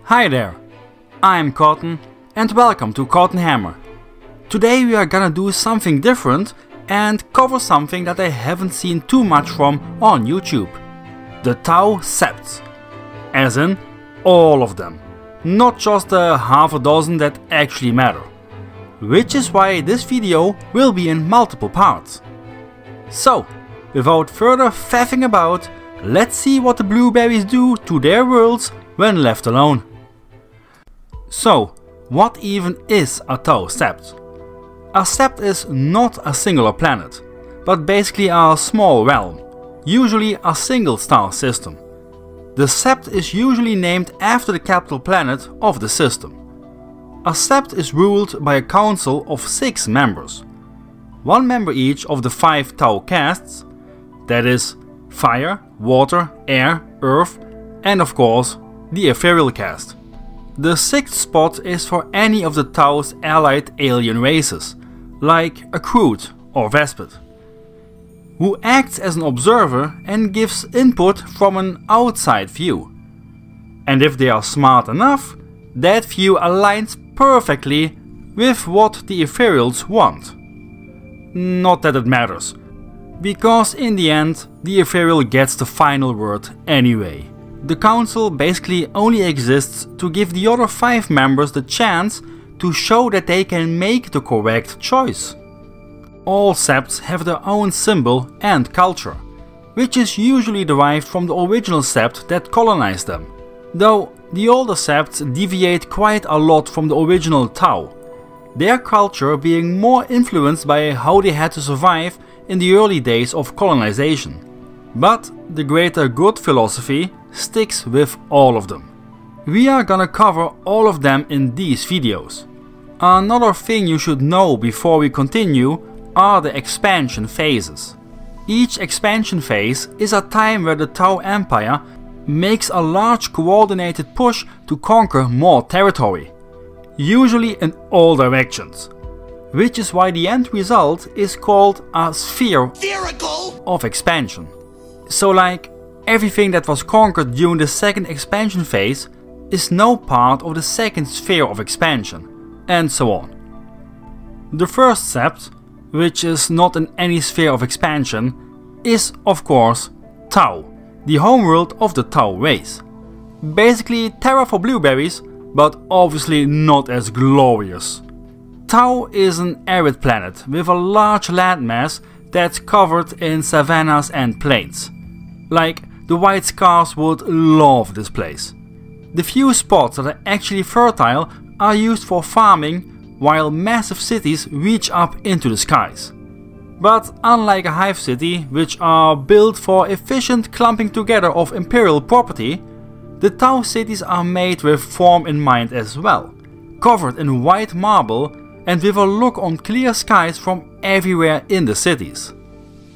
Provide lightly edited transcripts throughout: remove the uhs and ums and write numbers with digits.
Hi there, I'm Cotton and welcome to Cotton Hammer. Today we are gonna do something different and cover something that I haven't seen too much from on YouTube. The Tau Septs. As in, all of them. Not just the half a dozen that actually matter. Which is why this video will be in multiple parts. So, without further faffing about, let's see what the blueberries do to their worlds when left alone. So, what even is a Tau Sept? A sept is not a singular planet, but basically a small realm, usually a single star system. The sept is usually named after the capital planet of the system. A sept is ruled by a council of 6 members. 1 member each of the 5 Tau castes, that is, fire, water, air, earth, and of course, the ethereal caste. The 6th spot is for any of the Tau's allied alien races, like a Kroot or Vespid, who acts as an observer and gives input from an outside view. And if they are smart enough, that view aligns perfectly with what the ethereals want. Not that it matters, because in the end, the ethereal gets the final word anyway. The council basically only exists to give the other 5 members the chance to show that they can make the correct choice. All septs have their own symbol and culture, which is usually derived from the original sept that colonized them, though the older septs deviate quite a lot from the original Tau, their culture being more influenced by how they had to survive in the early days of colonization. But the greater good philosophy sticks with all of them. We are gonna cover all of them in these videos. Another thing you should know before we continue are the expansion phases. Each expansion phase is a time where the Tau Empire makes a large coordinated push to conquer more territory, usually in all directions, which is why the end result is called a sphere of expansion. So like, everything that was conquered during the 2nd expansion phase is now part of the 2nd sphere of expansion, and so on. The first sept, which is not in any sphere of expansion, is of course Tau, the homeworld of the Tau race. Basically Terra for blueberries, but obviously not as glorious. Tau is an arid planet with a large landmass that's covered in savannas and plains. Like, the white scars would love this place. The few spots that are actually fertile are used for farming, while massive cities reach up into the skies. But unlike a hive city, which are built for efficient clumping together of imperial property, the Tau cities are made with form in mind as well, covered in white marble and with a look on clear skies from everywhere in the cities.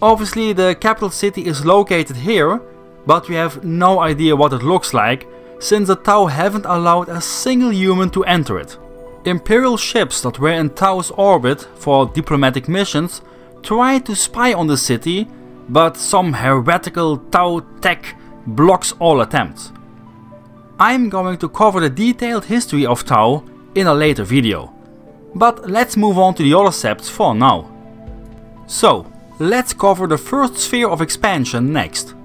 Obviously the capital city is located here, but we have no idea what it looks like, since the Tau haven't allowed a single human to enter it. Imperial ships that were in Tau's orbit for diplomatic missions tried to spy on the city, but some heretical Tau tech blocks all attempts. I'm going to cover the detailed history of Tau in a later video, but let's move on to the other septs for now. So, let's cover the first sphere of expansion next.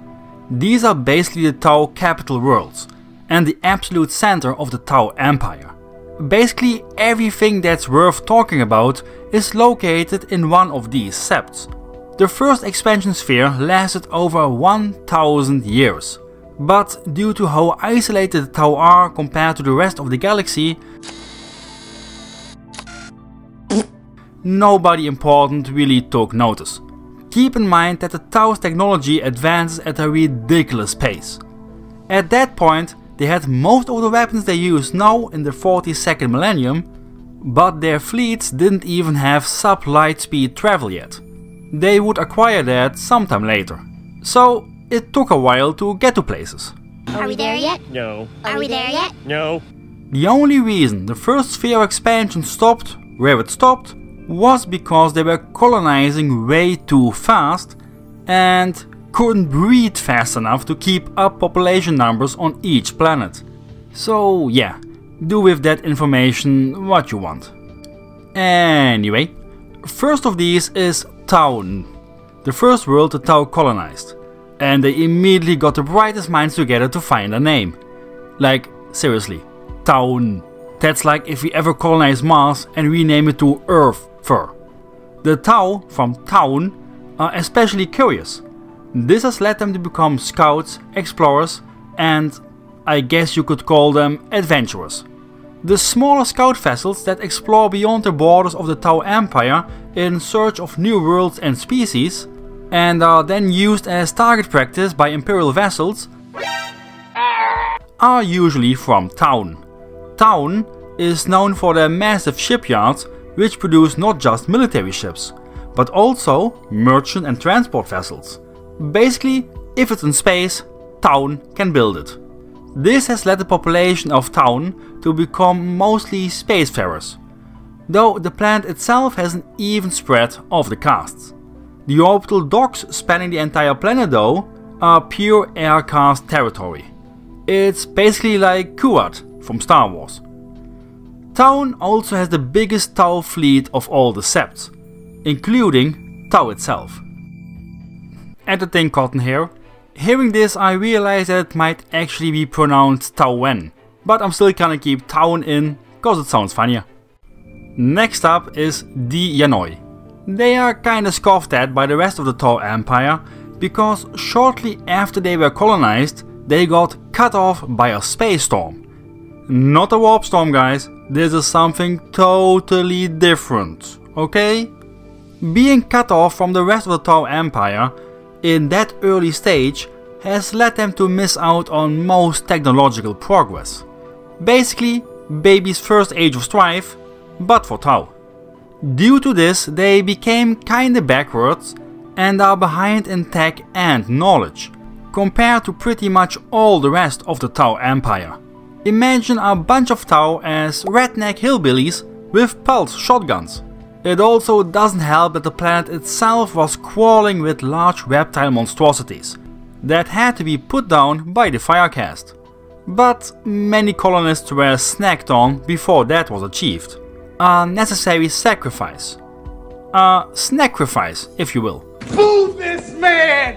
These are basically the Tau capital worlds, and the absolute center of the Tau Empire. Basically everything that's worth talking about is located in one of these septs. The first expansion sphere lasted over 1000 years, but due to how isolated the Tau are compared to the rest of the galaxy, nobody important really took notice. Keep in mind that the Tau's technology advances at a ridiculous pace. At that point, they had most of the weapons they use now in the 42nd millennium, but their fleets didn't even have sub-light speed travel yet. They would acquire that sometime later. So it took a while to get to places. Are we there yet? No. Are we there yet? No. The only reason the first sphere expansion stopped where it stopped was because they were colonizing way too fast and couldn't breed fast enough to keep up population numbers on each planet. So yeah, do with that information what you want. Anyway, first of these is Taun, the first world the Tau colonized, and they immediately got the brightest minds together to find a name. Like, seriously, Taun. That's like if we ever colonize Mars and rename it to Earth Fur. The Tau from Taun are especially curious. This has led them to become scouts, explorers, and I guess you could call them adventurers. The smaller scout vessels that explore beyond the borders of the Tau Empire in search of new worlds and species, and are then used as target practice by Imperial vessels, are usually from Taun. Taun is known for their massive shipyards, which produce not just military ships, but also merchant and transport vessels. Basically, if it's in space, Taun can build it. This has led the population of Taun to become mostly spacefarers, though the planet itself has an even spread of the castes. The orbital docks spanning the entire planet though are pure air caste territory. It's basically like Kuat from Star Wars. Taun also has the biggest Tau fleet of all the Septs, including Tau itself. Editing Cotton here. Hearing this, I realized that it might actually be pronounced Tauen, but I'm still gonna keep Taun in, cause it sounds funnier. Next up is the Yanoi. They are kinda scoffed at by the rest of the Tau Empire, because shortly after they were colonized, they got cut off by a space storm. Not a warp storm, guys, this is something totally different, okay? Being cut off from the rest of the Tau Empire in that early stage has led them to miss out on most technological progress. Basically, baby's first age of strife, but for Tau. Due to this, they became kinda backwards and are behind in tech and knowledge, compared to pretty much all the rest of the Tau Empire. Imagine a bunch of Tau as redneck hillbillies with pulse shotguns. It also doesn't help that the planet itself was crawling with large reptile monstrosities that had to be put down by the Fire Caste. But many colonists were snacked on before that was achieved. A necessary sacrifice. A snacrifice, if you will. Move this man!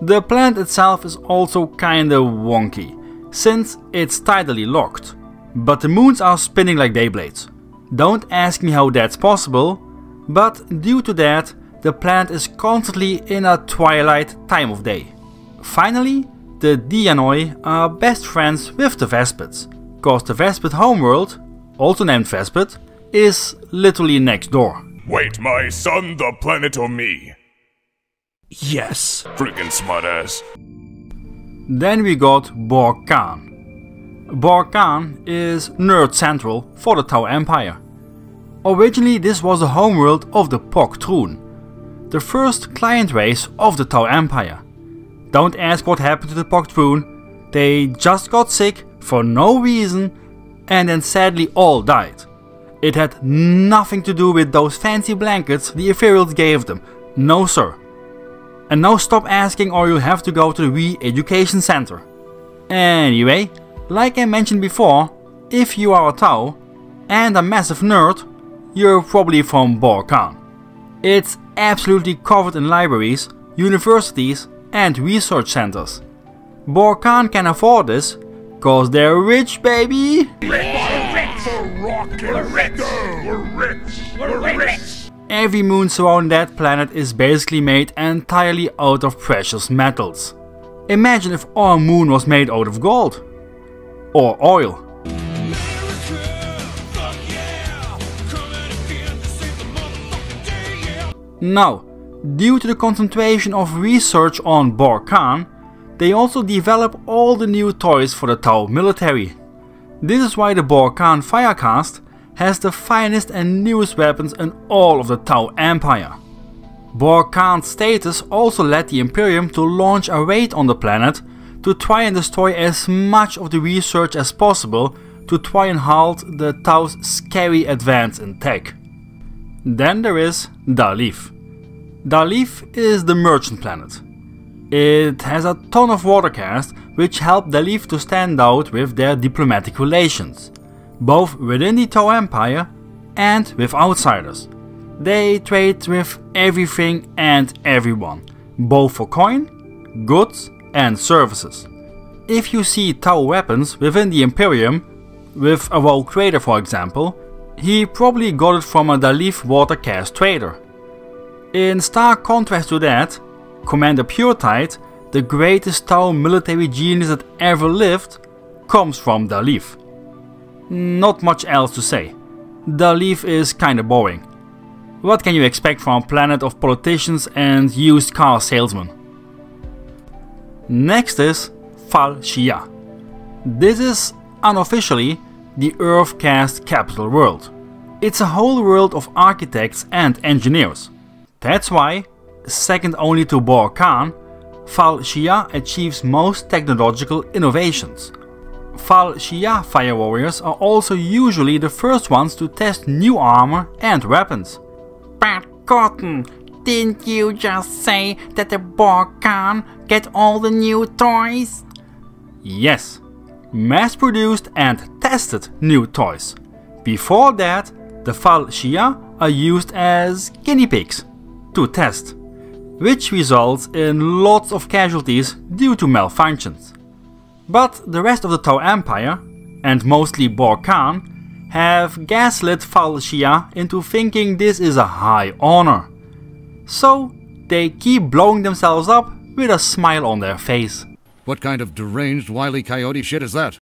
The planet itself is also kinda wonky, since it's tidally locked, but the moons are spinning like Beyblades. Don't ask me how that's possible, but due to that, the planet is constantly in a twilight time of day. Finally, the Yanoi are best friends with the Vespids, cause the Vespid homeworld, also named Vespid, is literally next door. Wait, my son, the planet or me? Yes. Friggin' smartass. Then we got Borkan. Borkan is nerd central for the Tau Empire. Originally this was the homeworld of the Pok Troon, the first client race of the Tau Empire. Don't ask what happened to the Pok Troon, they just got sick for no reason and then sadly all died. It had nothing to do with those fancy blankets the Ethereals gave them, no sir. And now stop asking or you'll have to go to the re-education center. Anyway, like I mentioned before, if you are a Tau and a massive nerd, you're probably from Borkan. It's absolutely covered in libraries, universities and research centers. Borkan can afford this, cause they're rich, baby! Every moon surrounding that planet is basically made entirely out of precious metals. Imagine if our moon was made out of gold. Or oil. Now, due to the concentration of research on Borkan, they also develop all the new toys for the Tau military. This is why the Borkan Fire Caste has the finest and newest weapons in all of the Tau Empire. Borkan's status also led the Imperium to launch a raid on the planet to try and destroy as much of the research as possible to try and halt the Tau's scary advance in tech. Then there is Dalif. Dalif is the merchant planet. It has a ton of water caste, which help Dalif to stand out with their diplomatic relations, both within the Tau Empire and with outsiders. They trade with everything and everyone, both for coin, goods and services. If you see Tau weapons within the Imperium, with a Rogue Trader for example, he probably got it from a Dalif water caste trader. In stark contrast to that, Commander Puretide, the greatest Tau military genius that ever lived, comes from Dalif. Not much else to say. Dalif is kinda boring. What can you expect from a planet of politicians and used car salesmen? Next is Fal Shia. This is unofficially the Earth caste capital world. It's a whole world of architects and engineers. That's why, second only to Bor Khan, Fal Shia achieves most technological innovations. Fal Shia fire warriors are also usually the first ones to test new armor and weapons. But Cotton, didn't you just say that the Bor Khan get all the new toys? Yes, mass-produced and tested new toys. Before that, the Fal Shia are used as guinea pigs to test, which results in lots of casualties due to malfunctions. But the rest of the Tau Empire, and mostly Bor Khan, have gaslit Fal Shia into thinking this is a high honor. So they keep blowing themselves up with a smile on their face. What kind of deranged Wile E. Coyote shit is that?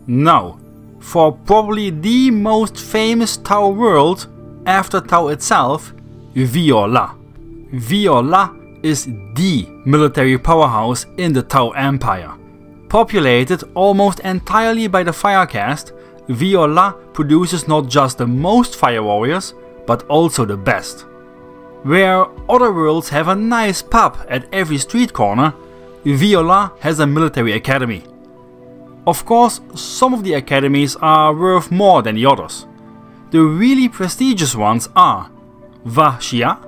Now, for probably the most famous Tau world after Tau itself, Viola. Viola is the military powerhouse in the Tau Empire. Populated almost entirely by the fire caste, Viola produces not just the most fire warriors, but also the best. Where other worlds have a nice pub at every street corner, Viola has a military academy. Of course, some of the academies are worth more than the others. The really prestigious ones are Va Shia,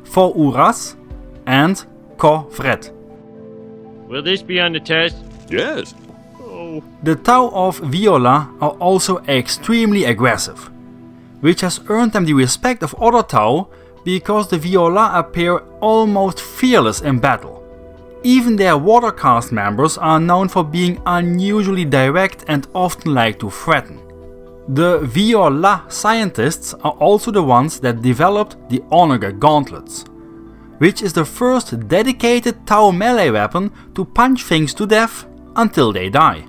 For Uras, and Ko Vred. Will this be on the test? Yes. The Tau of Viola are also extremely aggressive, which has earned them the respect of other Tau because the Viola appear almost fearless in battle. Even their water caste members are known for being unusually direct and often like to threaten. The Viola scientists are also the ones that developed the Onager gauntlets, which is the first dedicated Tau melee weapon to punch things to death until they die.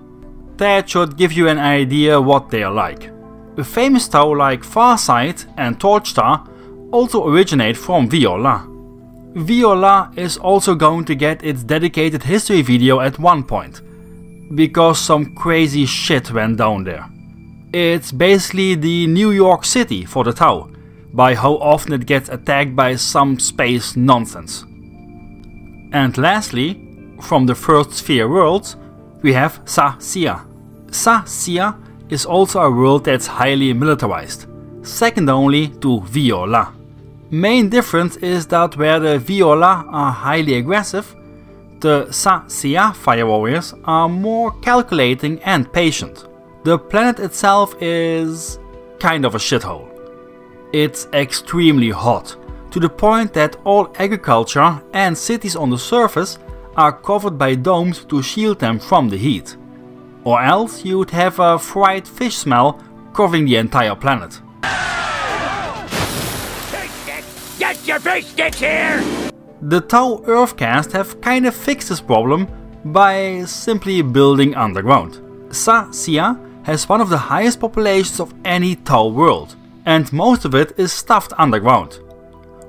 That should give you an idea what they are like. The famous Tau like Farsight and Torchstar also originate from Viola. Viola is also going to get its dedicated history video at one point, because some crazy shit went down there. It's basically the New York City for the Tau, by how often it gets attacked by some space nonsense. And lastly, from the First Sphere worlds, we have Sa Sia. Sa Sia is also a world that's highly militarized, second only to Viola. Main difference is that where the Viola are highly aggressive, the Sa Sia fire warriors are more calculating and patient. The planet itself is kind of a shithole. It's extremely hot, to the point that all agriculture and cities on the surface are covered by domes to shield them from the heat. Or else you'd have a fried fish smell covering the entire planet. Get your fish sticks here! The Tau Earth caste have kinda fixed this problem by simply building underground. Sa Sia has one of the highest populations of any Tau world, and most of it is stuffed underground.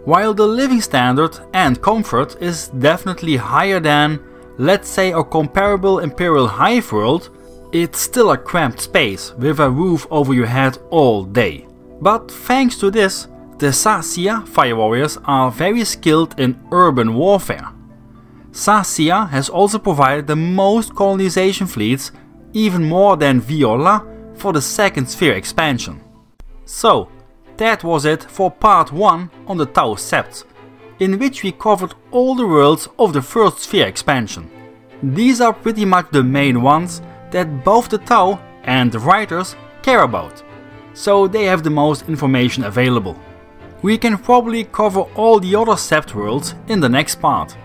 While the living standard and comfort is definitely higher than, let's say, a comparable Imperial Hive world, it's still a cramped space with a roof over your head all day. But thanks to this, the Sa Sia fire warriors are very skilled in urban warfare. Sa Sia has also provided the most colonization fleets, even more than Viola, for the Second Sphere expansion. So, that was it for part 1 on the Tau Sept. in which we covered all the worlds of the first Sphere expansion. These are pretty much the main ones that both the Tau and the writers care about, so they have the most information available. We can probably cover all the other Sept worlds in the next part.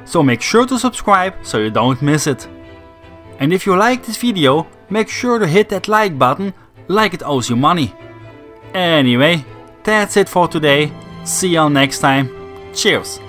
So make sure to subscribe so you don't miss it. And if you like this video, make sure to hit that like button like it owes you money. Anyway, that's it for today. See you all next time. Cheers!